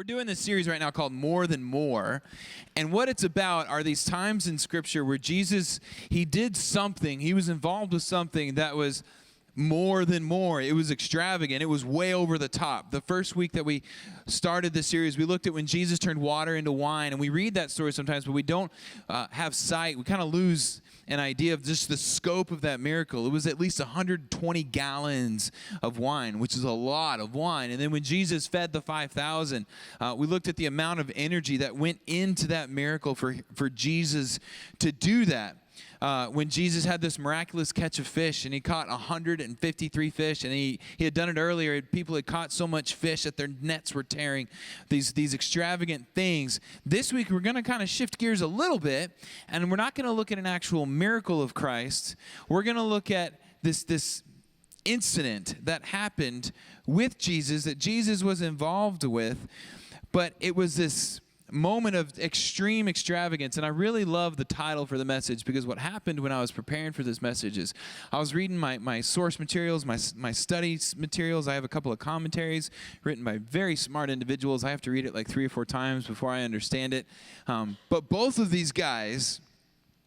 We're doing this series right now called More Than More. And what it's about are these times in Scripture where Jesus, he did something, he was involved with something that was more than more. It was extravagant. It was way over the top. The first week that we started this series, we looked at when Jesus turned water into wine. And we read that story sometimes, but we don't have sight. We kind of lose an idea of just the scope of that miracle. It was at least 120 gallons of wine, which is a lot of wine. And then when Jesus fed the 5,000, we looked at the amount of energy that went into that miracle for Jesus to do that. When Jesus had this miraculous catch of fish, and he caught 153 fish, and he had done it earlier. People had caught so much fish that their nets were tearing, these extravagant things. This week, we're going to kind of shift gears a little bit, and we're not going to look at an actual miracle of Christ. We're going to look at this incident that happened with Jesus, that Jesus was involved with, but it was this moment of extreme extravagance. And I really love the title for the message, because what happened when I was preparing for this message is I was reading my source materials, my study materials. I have a couple of commentaries written by very smart individuals. I have to read it like 3 or 4 times before I understand it. But both of these guys,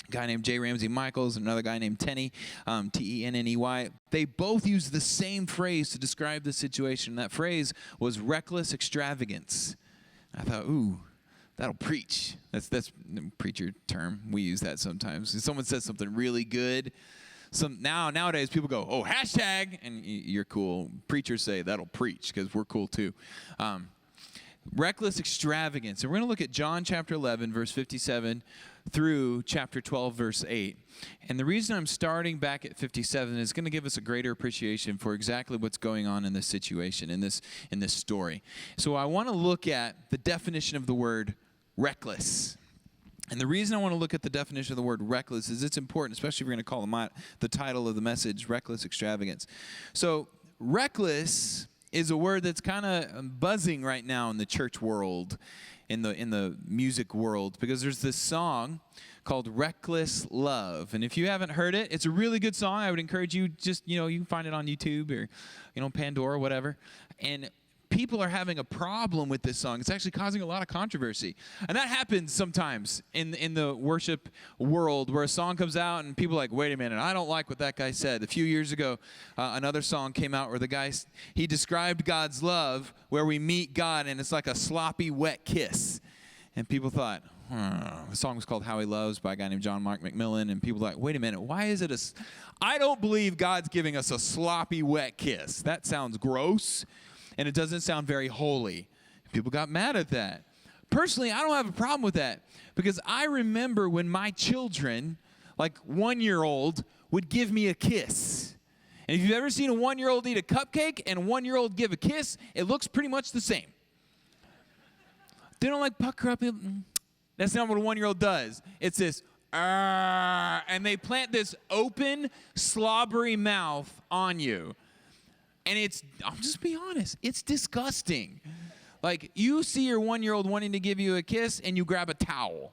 a guy named J. Ramsey Michaels and another guy named Tenney, Tenney, they both used the same phrase to describe the situation. That phrase was reckless extravagance. I thought, ooh, that'll preach. That's a preacher term. We use that sometimes. If someone says something really good, nowadays people go, oh, hashtag, and you're cool. Preachers say that'll preach, because we're cool too. Reckless extravagance. And we're going to look at John chapter 11, verse 57 through chapter 12, verse 8. And the reason I'm starting back at 57 is going to give us a greater appreciation for exactly what's going on in this situation, in this story. So I want to look at the definition of the word reckless. And the reason I want to look at the definition of the word reckless is it's important, especially if we're going to call the title of the message, Reckless Extravagance. So reckless is a word that's kind of buzzing right now in the church world, in the music world, because there's this song called Reckless Love. And if you haven't heard it, it's a really good song. I would encourage you, you can find it on YouTube or, Pandora, whatever. And people are having a problem with this song. It's actually causing a lot of controversy. And that happens sometimes in the worship world, where a song comes out and people are like, wait a minute, I don't like what that guy said. A few years ago, another song came out where the guy, he described God's love, where we meet God and it's like a sloppy, wet kiss. And people thought, the song was called How He Loves by a guy named John Mark McMillan. And people were like, wait a minute, why is it I don't believe God's giving us a sloppy, wet kiss. That sounds gross. And it doesn't sound very holy. People got mad at that. Personally, I don't have a problem with that, because I remember when my children, like 1-year-old, would give me a kiss. And if you've ever seen a 1-year-old eat a cupcake and a 1-year-old give a kiss, it looks pretty much the same. They don't like pucker up. That's not what a 1-year-old does. It's this, and they plant this open, slobbery mouth on you. And I'll just be honest, it's disgusting. Like, you see your 1-year-old wanting to give you a kiss, and you grab a towel.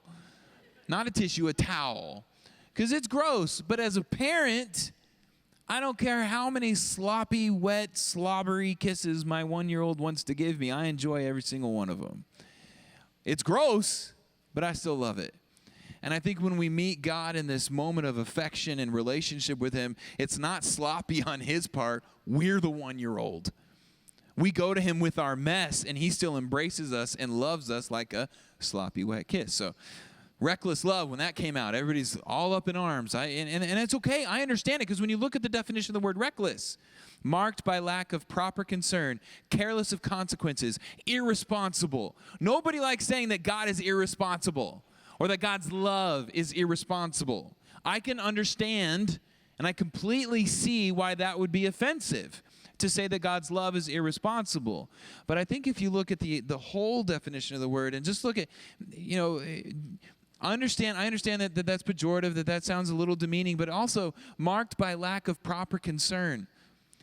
Not a tissue, a towel. Because it's gross. But as a parent, I don't care how many sloppy, wet, slobbery kisses my 1-year-old wants to give me. I enjoy every single one of them. It's gross, but I still love it. And I think when we meet God in this moment of affection and relationship with Him, it's not sloppy on His part. We're the 1-year-old. We go to Him with our mess, and He still embraces us and loves us like a sloppy, wet kiss. So, reckless love, when that came out, everybody's all up in arms. And it's okay. I understand it, because when you look at the definition of the word reckless, marked by lack of proper concern, careless of consequences, irresponsible. Nobody likes saying that God is irresponsible, or that God's love is irresponsible. I can understand, and I completely see why that would be offensive, to say that God's love is irresponsible. But I think if you look at the whole definition of the word, and just look at, I understand that that's pejorative, that sounds a little demeaning, but also marked by lack of proper concern.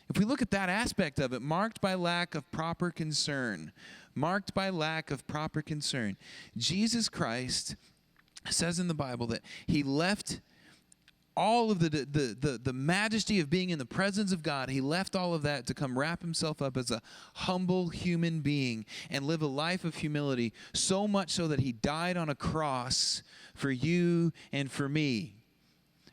If we look at that aspect of it, marked by lack of proper concern, marked by lack of proper concern. Jesus Christ says in the Bible that He left all of the majesty of being in the presence of God. He left all of that to come wrap himself up as a humble human being and live a life of humility, so much so that he died on a cross for you and for me.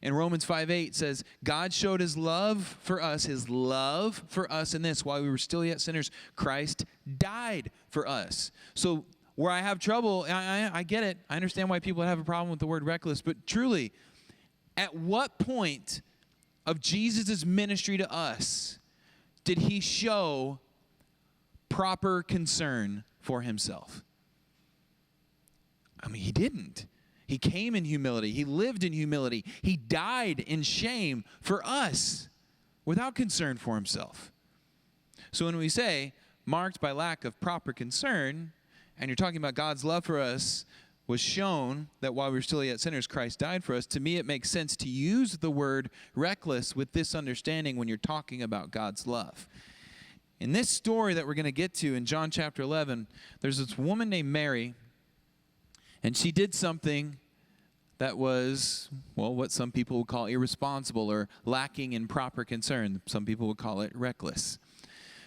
In Romans 5:8 says, God showed his love for us in this: while we were still yet sinners, Christ died for us. So where I have trouble, I get it. I understand why people have a problem with the word reckless, but truly, at what point of Jesus' ministry to us did he show proper concern for himself? I mean, he didn't. He came in humility. He lived in humility. He died in shame for us without concern for himself. So when we say marked by lack of proper concern, and you're talking about God's love for us was shown that while we were still yet sinners, Christ died for us, to me it makes sense to use the word reckless with this understanding when you're talking about God's love. In this story that we're going to get to in John chapter 11, there's this woman named Mary, and she did something that was, well, what some people would call irresponsible or lacking in proper concern. Some people would call it reckless.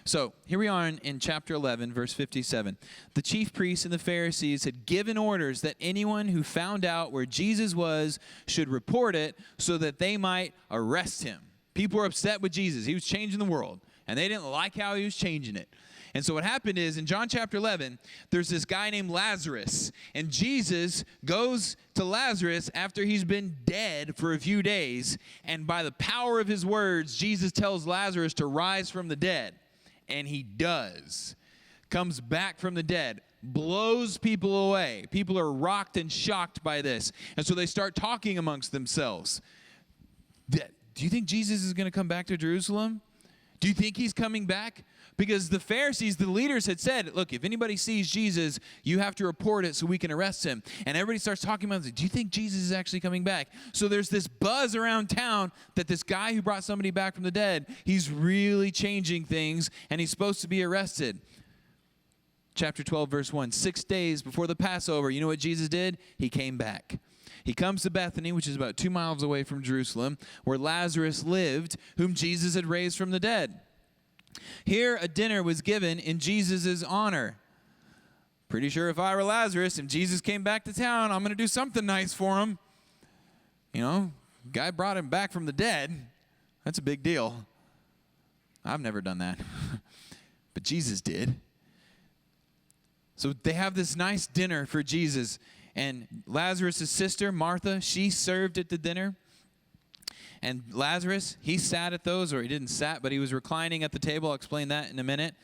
So here we are in chapter 11, verse 57. The chief priests and the Pharisees had given orders that anyone who found out where Jesus was should report it so that they might arrest him. People were upset with Jesus. He was changing the world, and they didn't like how he was changing it. And so what happened is, in John chapter 11, there's this guy named Lazarus, and Jesus goes to Lazarus after he's been dead for a few days, and by the power of his words, Jesus tells Lazarus to rise from the dead. And he does. Comes back from the dead. Blows people away. People are rocked and shocked by this. And so they start talking amongst themselves. Do you think Jesus is going to come back to Jerusalem? Do you think he's coming back? Because the Pharisees, the leaders, had said, look, if anybody sees Jesus, you have to report it so we can arrest him. And everybody starts talking about it. Do you think Jesus is actually coming back? So there's this buzz around town that this guy who brought somebody back from the dead, he's really changing things, and he's supposed to be arrested. Chapter 12, verse 1, 6 days before the Passover, you know what Jesus did? He came back. He comes to Bethany, which is about 2 miles away from Jerusalem, where Lazarus lived, whom Jesus had raised from the dead. Here, a dinner was given in Jesus' honor. Pretty sure if I were Lazarus and Jesus came back to town, I'm going to do something nice for him. You know, guy brought him back from the dead. That's a big deal. I've never done that. But Jesus did. So they have this nice dinner for Jesus. And Lazarus' sister, Martha, she served at the dinner. And Lazarus, he sat at those, or he didn't sat, but he was reclining at the table. I'll explain that in a minute.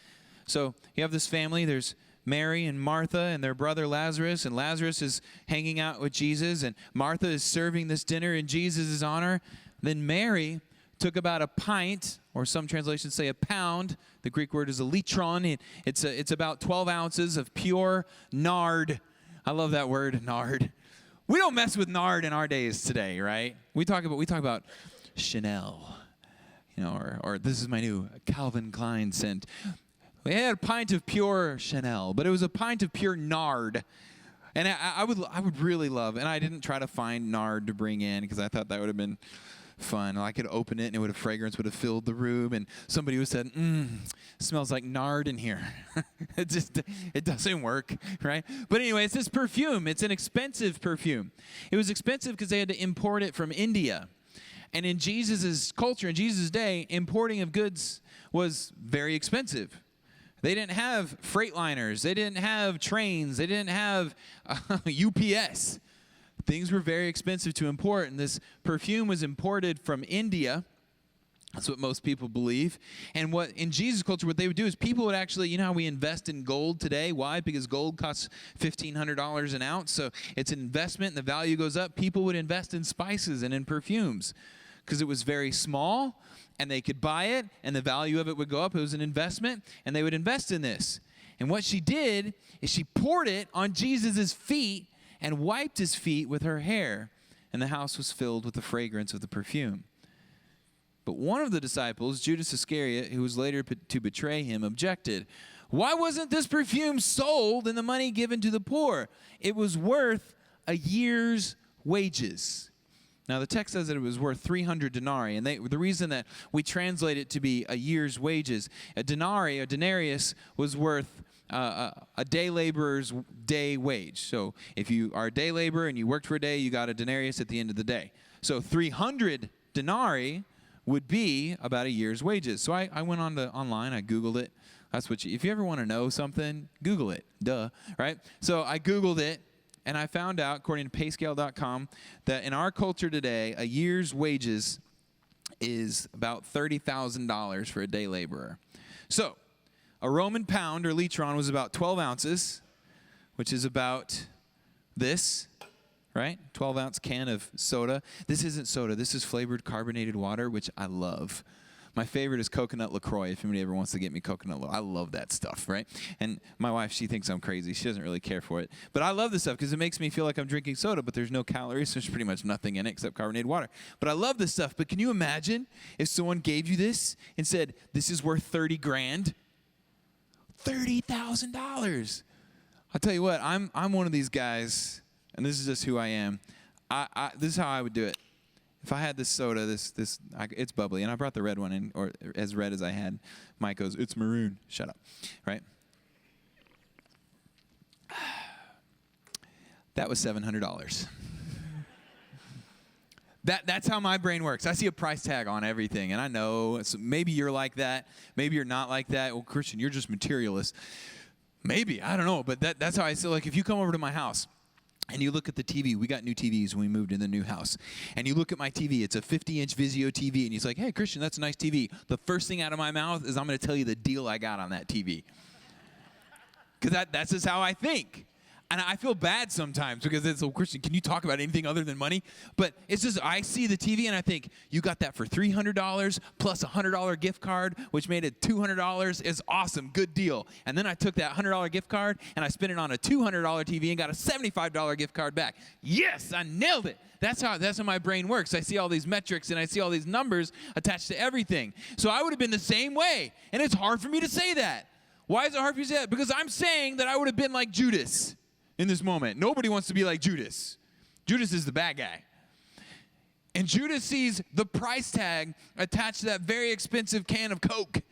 So you have this family. There's Mary and Martha and their brother Lazarus. And Lazarus is hanging out with Jesus. And Martha is serving this dinner in Jesus' honor. Then Mary took about a pint, or some translations say a pound. The Greek word is a litron. It's about 12 ounces of pure nard. I love that word, nard. We don't mess with nard in our days today, right? We talk about Chanel, you know, or this is my new Calvin Klein scent. We had a pint of pure Chanel, but it was a pint of pure nard. And I would really love, and I didn't try to find nard to bring in because I thought that would have been fun. I could open it and a fragrance would have filled the room, and somebody would have said, smells like nard in here. It doesn't work, right? But anyway, it's this perfume. It's an expensive perfume. It was expensive because they had to import it from India. And in Jesus' culture, in Jesus' day, importing of goods was very expensive. They didn't have freight liners. They didn't have trains. They didn't have UPS. Things were very expensive to import, and this perfume was imported from India. That's what most people believe. And what in Jesus' culture, what they would do is people would actually, you know how we invest in gold today? Why? Because gold costs $1,500 an ounce, so it's an investment, and the value goes up. People would invest in spices and in perfumes because it was very small, and they could buy it, and the value of it would go up. It was an investment, and they would invest in this. And what she did is she poured it on Jesus' feet and wiped his feet with her hair, and the house was filled with the fragrance of the perfume. But one of the disciples, Judas Iscariot, who was later to betray him, objected. Why wasn't this perfume sold and the money given to the poor? It was worth a year's wages. Now, the text says that it was worth 300 denarii, and the reason that we translate it to be a year's wages, a denarius, was worth a day laborer's day wage. So if you are a day laborer and you worked for a day, you got a denarius at the end of the day. So 300 denarii would be about a year's wages. So I went online, I Googled it. That's what if you ever want to know something, Google it. Duh, right? So I Googled it, and I found out, according to payscale.com, that in our culture today, a year's wages is about $30,000 for a day laborer. So a Roman pound or litron was about 12 ounces, which is about this, right? 12-ounce can of soda. This isn't soda. This is flavored carbonated water, which I love. My favorite is coconut LaCroix, if anybody ever wants to get me coconut LaCroix. I love that stuff, right? And my wife, she thinks I'm crazy. She doesn't really care for it. But I love this stuff because it makes me feel like I'm drinking soda, but there's no calories. There's pretty much nothing in it except carbonated water. But I love this stuff. But can you imagine if someone gave you this and said, this is worth 30 grand? $30,000. I'll tell you what, I'm one of these guys, and this is just who I am. This is how I would do it. If I had this soda, it's bubbly, and I brought the red one in, or as red as I had. Mike goes, it's maroon. Shut up, right? That was $700. That's how my brain works. I see a price tag on everything, and I know maybe you're like that. Maybe you're not like that. Well, Christian, you're just materialist. Maybe, I don't know, but that's how I feel. Like if you come over to my house, and you look at the TV. We got new TVs when we moved in the new house. And you look at my TV. It's a 50-inch Vizio TV. And he's like, hey, Christian, that's a nice TV. The first thing out of my mouth is I'm going to tell you the deal I got on that TV. Because that's just how I think. And I feel bad sometimes because it's, oh, Christian, can you talk about anything other than money? But it's just, I see the TV and I think, you got that for $300 plus a $100 gift card, which made it $200. It's awesome, good deal. And then I took that $100 gift card and I spent it on a $200 TV and got a $75 gift card back. Yes, I nailed it. That's how my brain works. I see all these metrics and I see all these numbers attached to everything. So I would have been the same way. And it's hard for me to say that. Why is it hard for you to say that? Because I'm saying that I would have been like Judas in this moment. Nobody wants to be like Judas. Judas is the bad guy. And Judas sees the price tag attached to that very expensive can of Coke,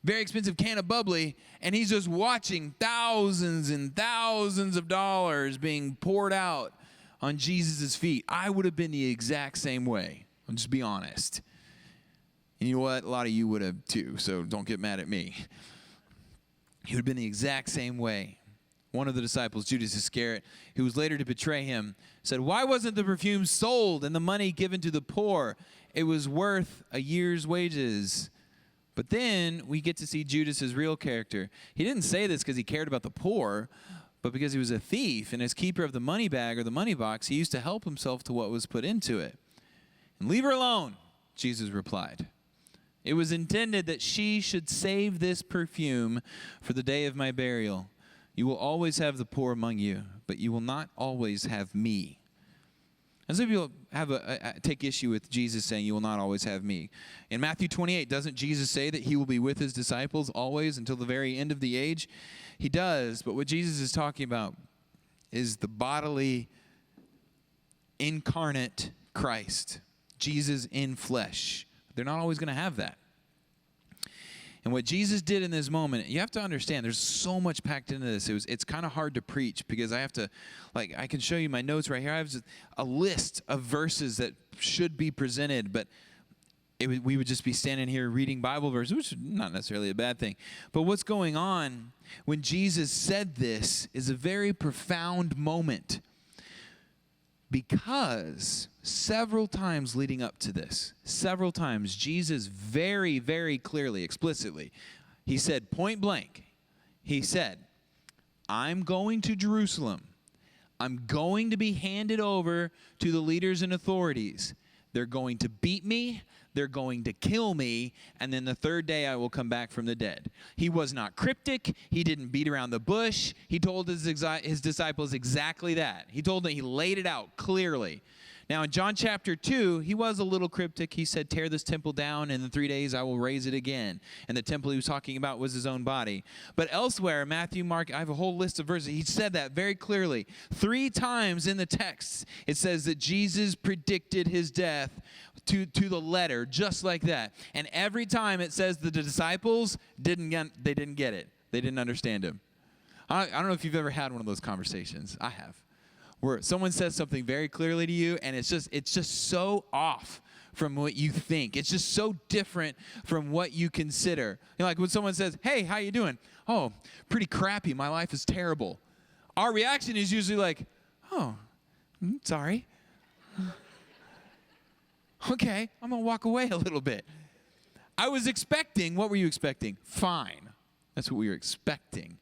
very expensive can of bubbly, and he's just watching thousands and thousands of dollars being poured out on Jesus' feet. I would have been the exact same way. I'll just be honest. And you know what? A lot of you would have too, so don't get mad at me. He would have been the exact same way. One of the disciples, Judas Iscariot, who was later to betray him, said, why wasn't the perfume sold and the money given to the poor? It was worth a year's wages. But then we get to see Judas's real character. He didn't say this because he cared about the poor, but because he was a thief, and as keeper of the money bag or the money box, he used to help himself to what was put into it. And leave her alone, Jesus replied. It was intended that she should save this perfume for the day of my burial. You will always have the poor among you, but you will not always have me. And some people take issue with Jesus saying, you will not always have me. In Matthew 28, doesn't Jesus say that he will be with his disciples always until the very end of the age? He does, but what Jesus is talking about is the bodily, incarnate Christ, Jesus in flesh. They're not always going to have that. And what Jesus did in this moment, you have to understand, there's so much packed into this. It's kind of hard to preach because I have to, I can show you my notes right here. I have a list of verses that should be presented, but we would just be standing here reading Bible verses, which is not necessarily a bad thing. But what's going on when Jesus said this is a very profound moment. Because several times leading up to this, several times, Jesus very, very clearly, explicitly, he said point blank, he said, I'm going to Jerusalem. I'm going to be handed over to the leaders and authorities. They're going to beat me. They're going to kill me, and then the third day I will come back from the dead. He was not cryptic. He didn't beat around the bush. He told his disciples exactly that. He laid it out clearly. Now, in John chapter 2, he was a little cryptic. He said, tear this temple down, and in 3 days I will raise it again. And the temple he was talking about was his own body. But elsewhere, Matthew, Mark, I have a whole list of verses. He said that very clearly. 3 times in the text, it says that Jesus predicted his death to the letter, just like that. And every time it says the disciples didn't get it. They didn't understand him. I don't know if you've ever had one of those conversations. I have. Where someone says something very clearly to you, and it's just so off from what you think. It's just so different from what you consider. You know, like when someone says, hey, how you doing? Oh, pretty crappy. My life is terrible. Our reaction is usually like, oh, sorry. Okay, I'm going to walk away a little bit. I was expecting, what were you expecting? Fine. That's what we were expecting.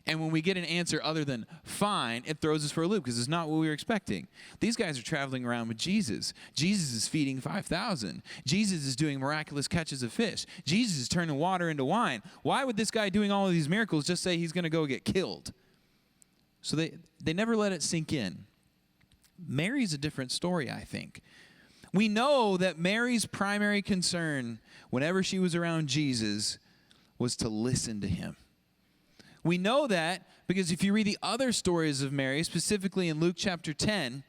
And when we get an answer other than fine, it throws us for a loop because it's not what we were expecting. These guys are traveling around with Jesus. Jesus is feeding 5,000. Jesus is doing miraculous catches of fish. Jesus is turning water into wine. Why would this guy doing all of these miracles just say he's going to go get killed? So they never let it sink in. Mary's a different story, I think. We know that Mary's primary concern whenever she was around Jesus was to listen to him. We know that because if you read the other stories of Mary, specifically in Luke chapter 10,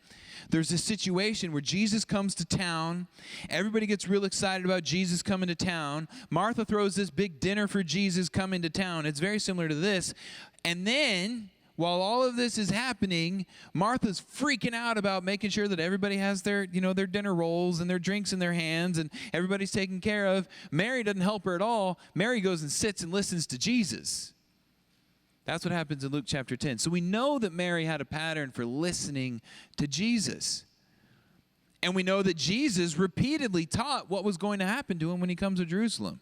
there's a situation where Jesus comes to town. Everybody gets real excited about Jesus coming to town. Martha throws this big dinner for Jesus coming to town. It's very similar to this. And then, while all of this is happening, Martha's freaking out about making sure that everybody has their dinner rolls and their drinks in their hands and everybody's taken care of. Mary doesn't help her at all. Mary goes and sits and listens to Jesus. That's what happens in Luke chapter 10. So we know that Mary had a pattern for listening to Jesus. And we know that Jesus repeatedly taught what was going to happen to him when he comes to Jerusalem.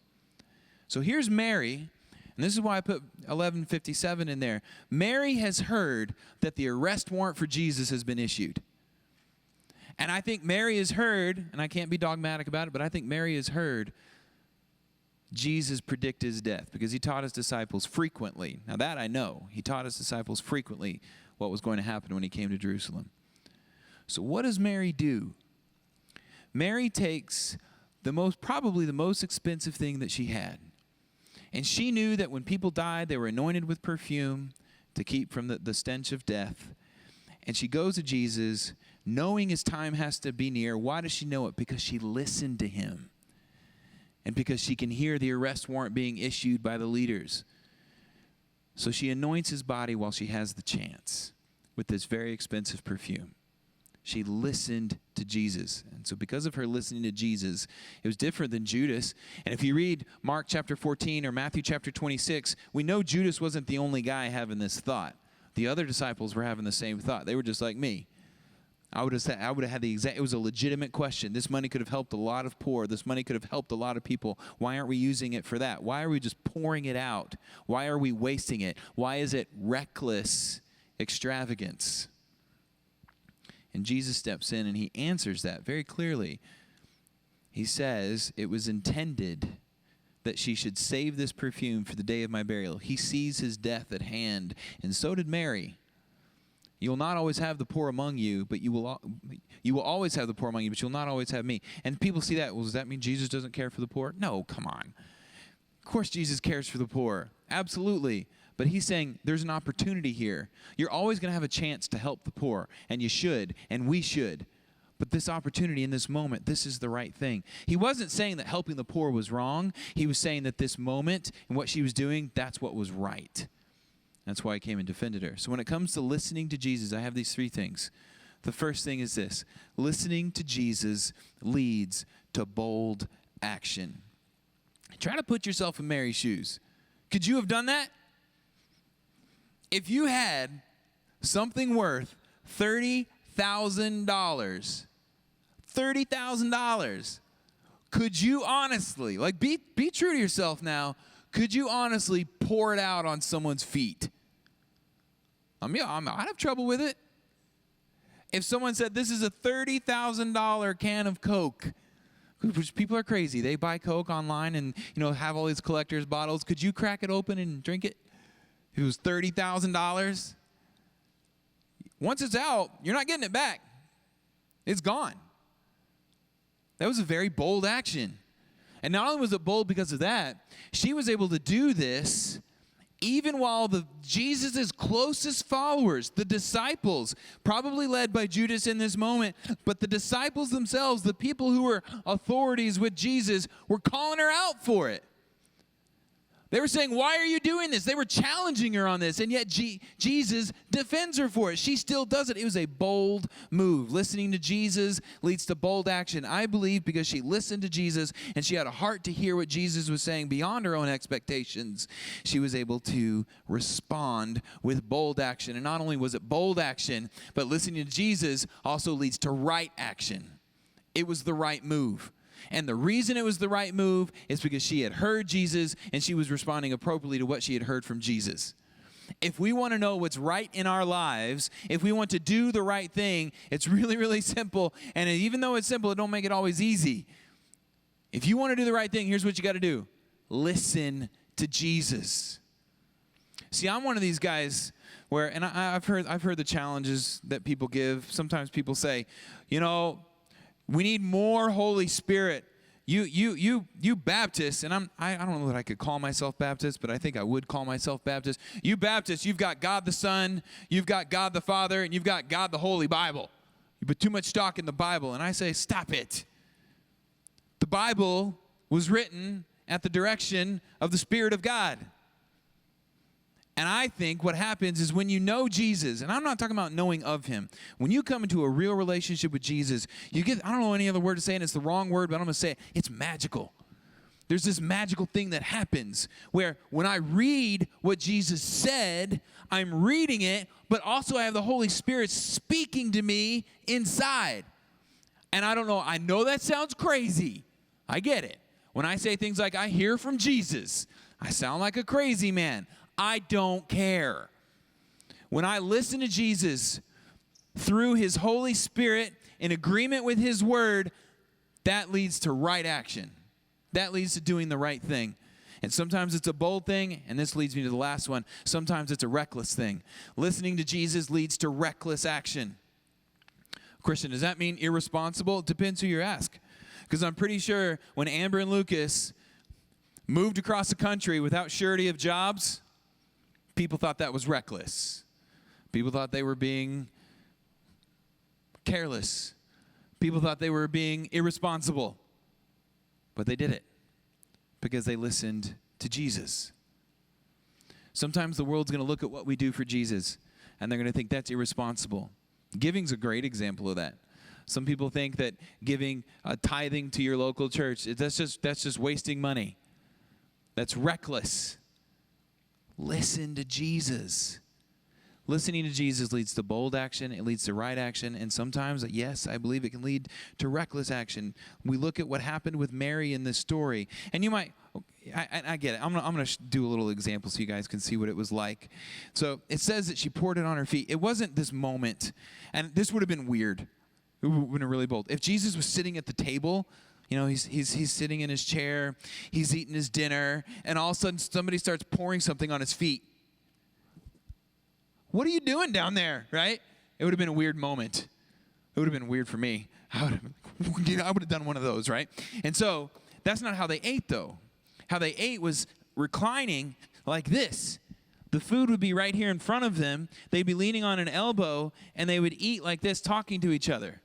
So here's Mary, and this is why I put 1157 in there. Mary has heard that the arrest warrant for Jesus has been issued. And I think Mary has heard, and I can't be dogmatic about it, but I think Mary has heard Jesus predict his death because he taught his disciples frequently. Now that I know. He taught his disciples frequently what was going to happen when he came to Jerusalem. So what does Mary do? Mary takes probably the most expensive thing that she had. And she knew that when people died, they were anointed with perfume to keep from the stench of death. And she goes to Jesus knowing his time has to be near. Why does she know it? Because she listened to him. And because she can hear the arrest warrant being issued by the leaders. So she anoints his body while she has the chance with this very expensive perfume. She listened to Jesus. And so because of her listening to Jesus, it was different than Judas. And if you read Mark chapter 14 or Matthew chapter 26, we know Judas wasn't the only guy having this thought. The other disciples were having the same thought. They were just like me. I would have had the exact, it was a legitimate question. This money could have helped a lot of poor. This money could have helped a lot of people. Why aren't we using it for that? Why are we just pouring it out? Why are we wasting it? Why is it reckless extravagance? And Jesus steps in and he answers that very clearly. He says, it was intended that she should save this perfume for the day of my burial. He sees his death at hand, and so did Mary. You will not always have the poor among you, but you will always have the poor among you, but you'll not always have me. And people see that. Well, does that mean Jesus doesn't care for the poor? No, come on. Of course Jesus cares for the poor. Absolutely. But he's saying there's an opportunity here. You're always going to have a chance to help the poor, and you should, and we should. But this opportunity in this moment, this is the right thing. He wasn't saying that helping the poor was wrong. He was saying that this moment and what she was doing, that's what was right. That's why I came and defended her. So when it comes to listening to Jesus, I have these 3 things. The first thing is this. Listening to Jesus leads to bold action. Try to put yourself in Mary's shoes. Could you have done that? If you had something worth $30,000, could you honestly, be true to yourself now, could you honestly pour it out on someone's feet? I'd have trouble with it. If someone said, this is a $30,000 can of Coke, which people are crazy. They buy Coke online and, have all these collector's bottles. Could you crack it open and drink it? If it was $30,000? Once it's out, you're not getting it back. It's gone. That was a very bold action. And not only was it bold because of that, she was able to do this even while Jesus' closest followers, the disciples, probably led by Judas in this moment, but the disciples themselves, the people who were authorities with Jesus, were calling her out for it. They were saying, why are you doing this? They were challenging her on this, and yet Jesus defends her for it. She still does it. It was a bold move. Listening to Jesus leads to bold action. I believe because she listened to Jesus and she had a heart to hear what Jesus was saying beyond her own expectations, she was able to respond with bold action. And not only was it bold action, but listening to Jesus also leads to right action. It was the right move. And the reason it was the right move is because she had heard Jesus and she was responding appropriately to what she had heard from Jesus. If we want to know what's right in our lives, if we want to do the right thing, it's really, really simple. And even though it's simple, it don't make it always easy. If you want to do the right thing, here's what you got to do. Listen to Jesus. See, I'm one of these guys where, and I've heard the challenges that people give. Sometimes people say, we need more Holy Spirit. You Baptists, and I don't know that I could call myself Baptist, but I think I would call myself Baptist. You Baptists, you've got God the Son, you've got God the Father, and you've got God the Holy Bible. You put too much stock in the Bible, and I say, stop it. The Bible was written at the direction of the Spirit of God. And I think what happens is when you know Jesus, and I'm not talking about knowing of him, when you come into a real relationship with Jesus, you get, I don't know any other word to say, and it's the wrong word, but I'm going to say it, it's magical. There's this magical thing that happens where when I read what Jesus said, I'm reading it, but also I have the Holy Spirit speaking to me inside. And I don't know, I know that sounds crazy. I get it. When I say things like, I hear from Jesus, I sound like a crazy man. I don't care. When I listen to Jesus through his Holy Spirit in agreement with his word, that leads to right action. That leads to doing the right thing. And sometimes it's a bold thing, and this leads me to the last one. Sometimes it's a reckless thing. Listening to Jesus leads to reckless action. Christian, does that mean irresponsible? It depends who you ask. Because I'm pretty sure when Amber and Lucas moved across the country without surety of jobs, people thought that was reckless. People thought they were being careless. People thought they were being irresponsible. But they did it because they listened to Jesus. Sometimes the world's going to look at what we do for Jesus, and they're going to think that's irresponsible. Giving's a great example of that. Some people think that giving tithing to your local church, that's just wasting money. That's reckless. Listen to Jesus. Listening to Jesus leads to bold action. It leads to right action. And sometimes, yes, I believe it can lead to reckless action. We look at what happened with Mary in this story. And you might, I get it. I'm going to do a little example so you guys can see what it was like. So it says that she poured it on her feet. It wasn't this moment. And this would have been weird. It would have been really bold. If Jesus was sitting at the table, he's sitting in his chair, he's eating his dinner, and all of a sudden somebody starts pouring something on his feet. What are you doing down there, right? It would have been a weird moment. It would have been weird for me. I would have done one of those, right? And so that's not how they ate, though. How they ate was reclining like this. The food would be right here in front of them. They'd be leaning on an elbow, and they would eat like this, talking to each other.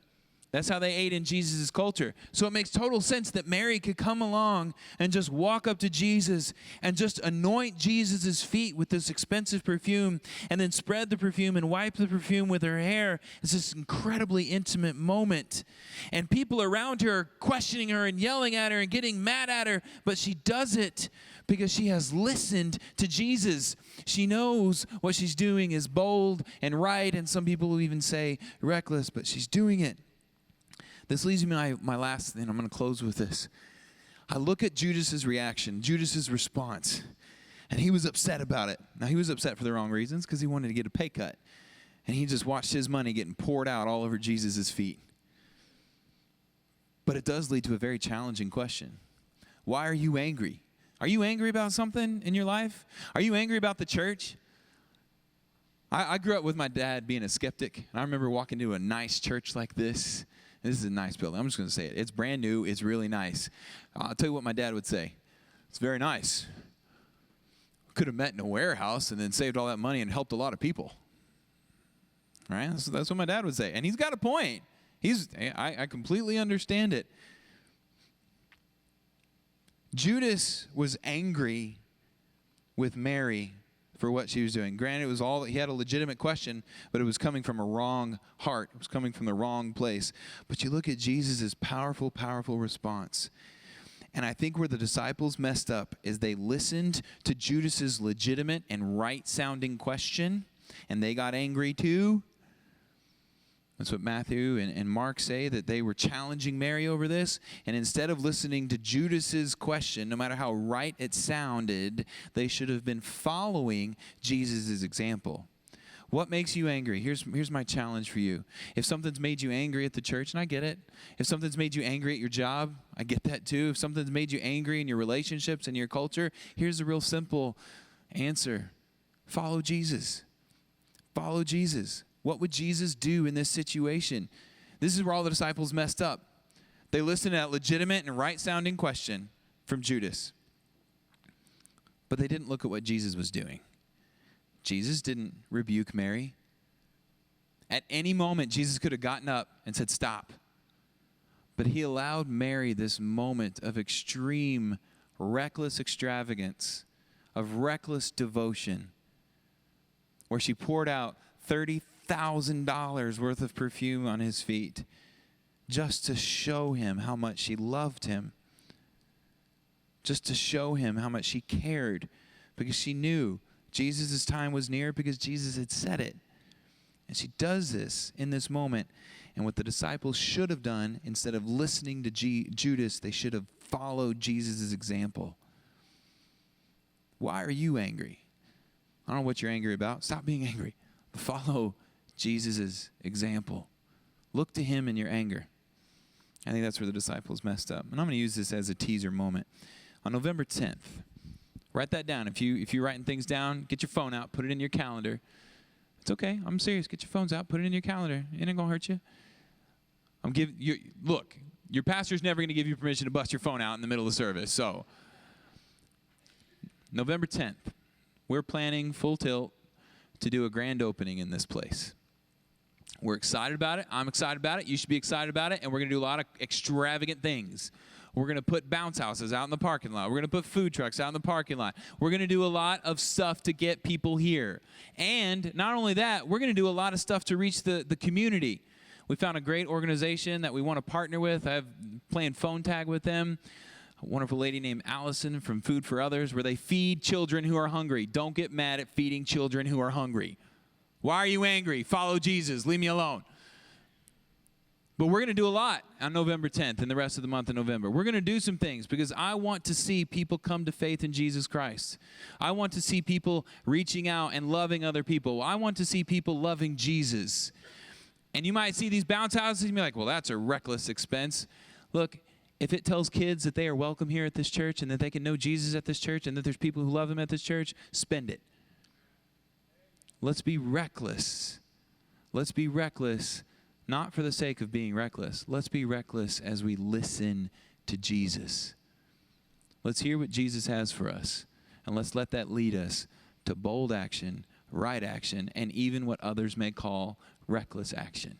That's how they ate in Jesus' culture. So it makes total sense that Mary could come along and just walk up to Jesus and just anoint Jesus' feet with this expensive perfume and then spread the perfume and wipe the perfume with her hair. It's this incredibly intimate moment. And people around her are questioning her and yelling at her and getting mad at her, but she does it because she has listened to Jesus. She knows what she's doing is bold and right, and some people will even say reckless, but she's doing it. This leads me to my last thing. I'm going to close with this. I look at Judas's reaction, Judas's response, and he was upset about it. Now, he was upset for the wrong reasons because he wanted to get a pay cut, and he just watched his money getting poured out all over Jesus' feet. But it does lead to a very challenging question. Why are you angry? Are you angry about something in your life? Are you angry about the church? I grew up with my dad being a skeptic, and I remember walking to a nice church like this, This is a nice building. I'm just going to say it. It's brand new. It's really nice. I'll tell you what my dad would say. It's very nice. Could have met in a warehouse and then saved all that money and helped a lot of people. All right? That's what my dad would say. And he's got a point. I completely understand it. Judas was angry with Mary for what she was doing. Granted, he had a legitimate question, but it was coming from a wrong heart. It was coming from the wrong place. But you look at Jesus' powerful, powerful response. And I think where the disciples messed up is they listened to Judas's legitimate and right-sounding question, and they got angry too. That's what Matthew and Mark say, that they were challenging Mary over this. And instead of listening to Judas's question, no matter how right it sounded, they should have been following Jesus' example. What makes you angry? Here's my challenge for you. If something's made you angry at the church, and I get it. If something's made you angry at your job, I get that too. If something's made you angry in your relationships and your culture, here's a real simple answer. Follow Jesus. Follow Jesus. What would Jesus do in this situation? This is where all the disciples messed up. They listened to that legitimate and right-sounding question from Judas. But they didn't look at what Jesus was doing. Jesus didn't rebuke Mary. At any moment, Jesus could have gotten up and said, stop. But he allowed Mary this moment of extreme, reckless extravagance, of reckless devotion, where she poured out $30,000 worth of perfume on his feet just to show him how much she loved him, just to show him how much she cared, because she knew Jesus' time was near, because Jesus had said it. And she does this in this moment. And what the disciples should have done, instead of listening to Judas, they should have followed Jesus' example. Why are you angry? I don't know what you're angry about. Stop being angry. Follow Jesus' example. Look to him in your anger. I think that's where the disciples messed up. And I'm going to use this as a teaser moment. On November 10th, write that down. If you're writing things down, get your phone out, put it in your calendar. It's okay. I'm serious. Get your phones out, put it in your calendar. It ain't going to hurt you. Look, your pastor's never going to give you permission to bust your phone out in the middle of the service. So, November 10th, we're planning full tilt to do a grand opening in this place. We're excited about it. I'm excited about it. You should be excited about it. And we're going to do a lot of extravagant things. We're going to put bounce houses out in the parking lot. We're going to put food trucks out in the parking lot. We're going to do a lot of stuff to get people here. And not only that, we're going to do a lot of stuff to reach the community. We found a great organization that we want to partner with. I've playing phone tag with them. A wonderful lady named Allison from Food for Others, where they feed children who are hungry. Don't get mad at feeding children who are hungry. Why are you angry? Follow Jesus. Leave me alone. But we're going to do a lot on November 10th and the rest of the month of November. We're going to do some things because I want to see people come to faith in Jesus Christ. I want to see people reaching out and loving other people. I want to see people loving Jesus. And you might see these bounce houses and be like, well, that's a reckless expense. Look, if it tells kids that they are welcome here at this church and that they can know Jesus at this church and that there's people who love them at this church, spend it. Let's be reckless. Let's be reckless. Not for the sake of being reckless. Let's be reckless as we listen to Jesus. Let's hear what Jesus has for us. And let's let that lead us to bold action, right action, and even what others may call reckless action.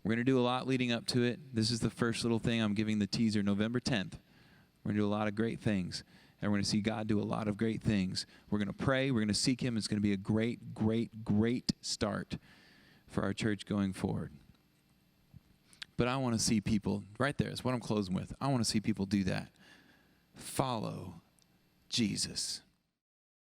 We're going to do a lot leading up to it. This is the first little thing I'm giving the teaser, November 10th. We're going to do a lot of great things. And we're going to see God do a lot of great things. We're going to pray. We're going to seek him. It's going to be a great, great, great start for our church going forward. But I want to see people, right there is what I'm closing with. I want to see people do that. Follow Jesus.